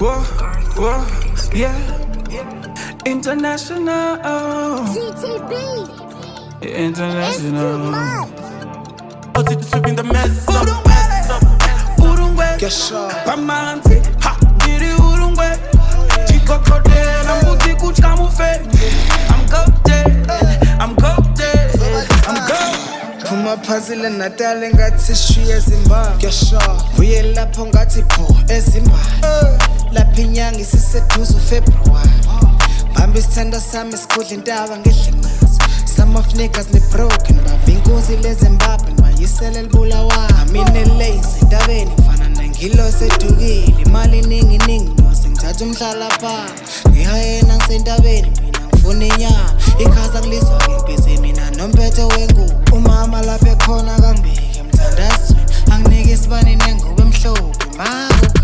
Whoa, whoa, yeah. International. GTB. International. Oh, did you in the mess up? Urungwere. Pamanzi. Ha. Diri urungwere. Chico kodela. Muti kuchamufe. I'm goated. I'm goated. I'm goated. Phuma phansi le Natal ngathi shiya Zimbabwe. Buye lapho ngathi pho eZimbabwe. Lapha inyanga isiseduze uFebruary. Bamba isithanda sami sikudla intaba ngidle ngazo. Some of niggas ne broken babi inkosi leZimbabwe bayisela libulawa. Mina lazy entabeni mfana nangilo sedukile imali iningi nose ngithatha umhlala phansi. Ngihayena ngisentabeni mina ngifuna inyama. Ikhaza ngilizwa ngempezi mina nomphetho wengubo. Umama lapha ekhona kangibike emthandazweni anginike isibani nengubo emhlophe mako.